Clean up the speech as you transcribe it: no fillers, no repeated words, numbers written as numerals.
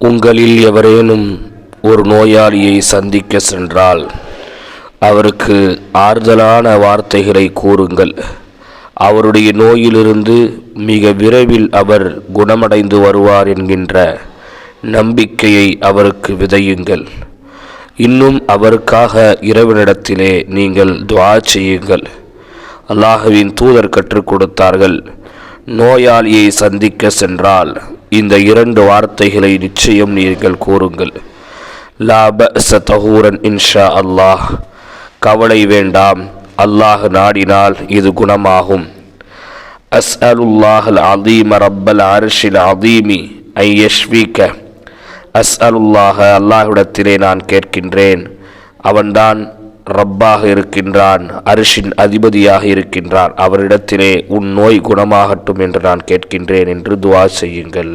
உங்களில் எவரேனும் ஒரு நோயாளியை சந்திக்க சென்றால் அவருக்கு ஆறுதலான வார்த்தைகளை கூறுங்கள். அவருடைய நோயிலிருந்து மிக விரைவில் அவர் குணமடைந்து வருவார் என்கின்ற நம்பிக்கையை அவருக்கு விதையுங்கள். இன்னும் அவருக்காக இறைவனிடத்திலே நீங்கள் துஆ செய்யுங்கள். அல்லாஹ்வின் தூதர் கற்றுக் கொடுத்தார்கள், நோயாளியை சந்திக்க சென்றால் இந்த 2 வார்த்தைகளை நிச்சயம் நீங்கள் கூறுங்கள். லா பஅஸ தஹூரன் இன்ஷா அல்லாஹ், கவலை வேண்டாம், அல்லாஹ் நாடினால் இது குணமாகும். அஸ்அலுல்லாஹல் அஸீம ரப்பல் அர்ஷில் அஸீமி ஐ யஷ்ஃபீக, அஸ்அலுல்லாஹ, அல்லாஹ்விடத்திலே நான் கேட்கின்றேன், அவன்தான் ரப்பாக இருக்கின்றான், அரிஷின் அதிபதியாக இருக்கின்றான், அவரிடத்திலே உன் நோய் குணமாகட்டும் என்று நான் கேட்கின்றேன் என்று துஆ செய்யுங்கள்.